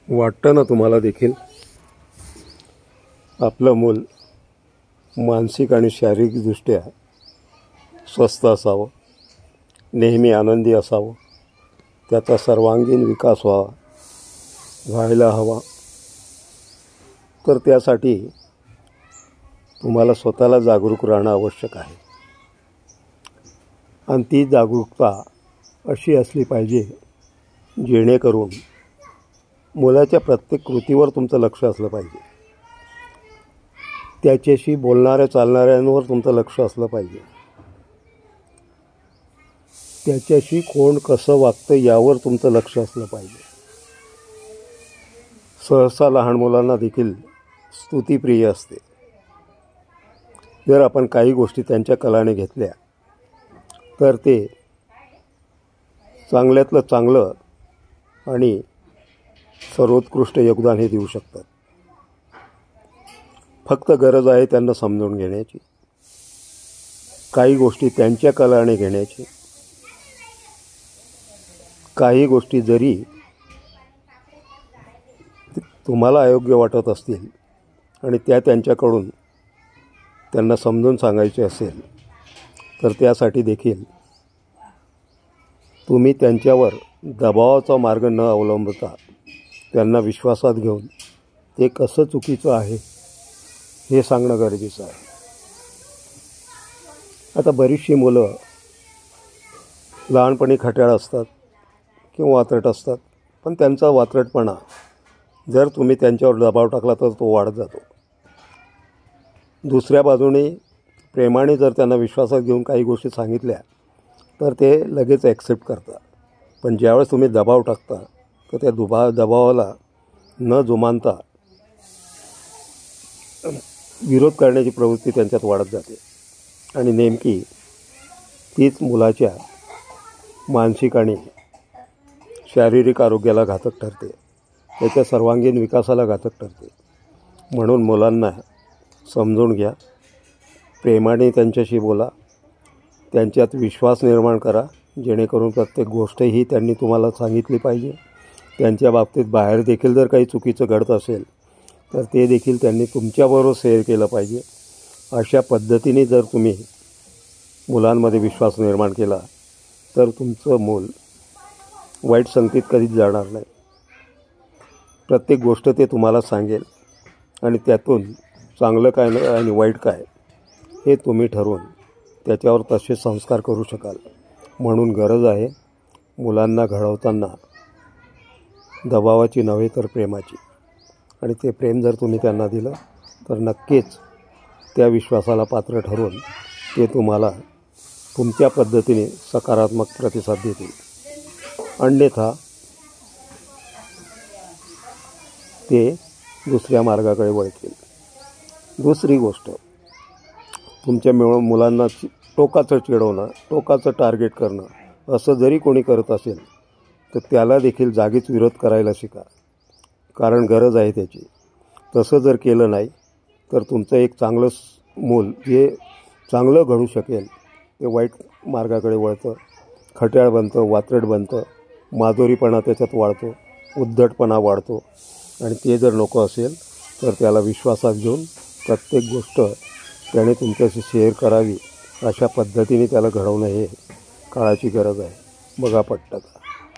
वाटतं ना तुम्हाला देखील आपलं मूल मानसिक आणि शारीरिकदृष्ट्या स्वस्थ असावं, नेहमी आनंदी असावं, त्याचा सर्वांगीण विकास व्हायला हवा. तर त्यासाठी तुम्हाला स्वतःला जागरूक राहणं आवश्यक आहे. आणि ती जागरूकता अशी असली पाहिजे जेणेकरून मुलाच्या प्रत्येक कृतीवर तुमचं लक्ष असलं पाहिजे. त्याच्याशी बोलणाऱ्या चालणाऱ्यांवर तुमचं लक्ष असलं पाहिजे. त्याच्याशी कोण कसं वागतं यावर तुमचं लक्ष असलं पाहिजे. सहसा लहान मुलांना देखील स्तुतीप्रिय असते. जर आपण काही गोष्टी त्यांच्या कलाने घेतल्या तर ते चांगल्यातलं चांगलं आणि सर्वोत्कृष्ट योगदान हे देऊ शकतात. फक्त गरज आहे त्यांना समजून घेण्याची, काही गोष्टी त्यांच्या कलाने घेण्याची. काही गोष्टी जरी तुम्हाला अयोग्य वाटत असतील आणि त्या त्यांच्याकडून त्यांना समजून सांगायचे असेल तर त्यासाठी देखील तुम्ही त्यांच्यावर दबावाचा मार्ग न अवलंबता त्यांना विश्वासात घेऊन ते कसं चुकीचं आहे हे सांगणं गरजेचं आहे. आता बरीचशी मुलं लहानपणी खट्याळ असतात किंवा वात्रट असतात, पण त्यांचा वात्रटपणा जर तुम्ही त्यांच्यावर दबाव टाकला तर तो वाढत जातो. दुसऱ्या बाजूने प्रेमाने जर त्यांना विश्वासात घेऊन काही गोष्टी सांगितल्या तर ते लगेच ॲक्सेप्ट करतात. पण ज्यावेळेस तुम्ही दबाव टाकता तर त्या दबावाला न जुमानता विरोध करण्याची प्रवृत्ती त्यांच्यात वाढत जाते. आणि नेमकी तीच मुलाच्या मानसिक आणि शारीरिक आरोग्याला घातक ठरते, त्याच्या सर्वांगीण विकासाला घातक ठरते. म्हणून मुलांना समजून घ्या, प्रेमाने त्यांच्याशी बोला, त्यांच्यात विश्वास निर्माण करा, जेणेकरून प्रत्येक गोष्टही त्यांनी तुम्हाला सांगितली पाहिजे. त्यांच्या बाबतीत बाहेर देखील जर काही चुकीचं घडत असेल तर ते देखील त्यांनी तुमच्याबरोबर शेअर केलं पाहिजे. अशा पद्धतीने जर तुम्ही मुलांमध्ये विश्वास निर्माण केला तर तुमचं मूल वाईट संगतीत कधीच जाणार नाही. प्रत्येक गोष्ट ते तुम्हाला सांगेल आणि त्यातून चांगलं काय आणि वाईट काय हे तुम्ही ठरवून त्याच्यावर तसे संस्कार करू शकाल. म्हणून गरज आहे मुलांना घडवताना दबावाची नव्हे तर प्रेमाची. आणि ते प्रेम जर तुम्ही त्यांना दिलं तर नक्कीच त्या विश्वासाला पात्र ठरवून ते तुम्हाला तुमच्या पद्धतीने सकारात्मक प्रतिसाद देतील. अन्यथा ते दुसऱ्या मार्गाकडे वळतील. दुसरी गोष्ट, तुमच्या मुलांना टोकाचं चिडवणं, टोकाचं टार्गेट करणं असं जरी कोणी करत असेल तर त्याला देखील जागीच विरोध करायला शिका, कारण गरज आहे त्याची. तसं जर केलं नाही तर तुमचं एक चांगलं मूल जे चांगलं घडू शकेल ते वाईट मार्गाकडे वळतं, खट्याळ बनतं, वात्रट बनतं, माजोरीपणा त्याच्यात वाढतो, उद्धटपणा वाढतो. आणि ते जर नको असेल तर त्याला विश्वासात घेऊन प्रत्येक गोष्ट त्याने तुमच्याशी शेअर करावी. अशा पद्धतीने त्याला घडवणं हे काळाची गरज आहे. बघा पटतं का?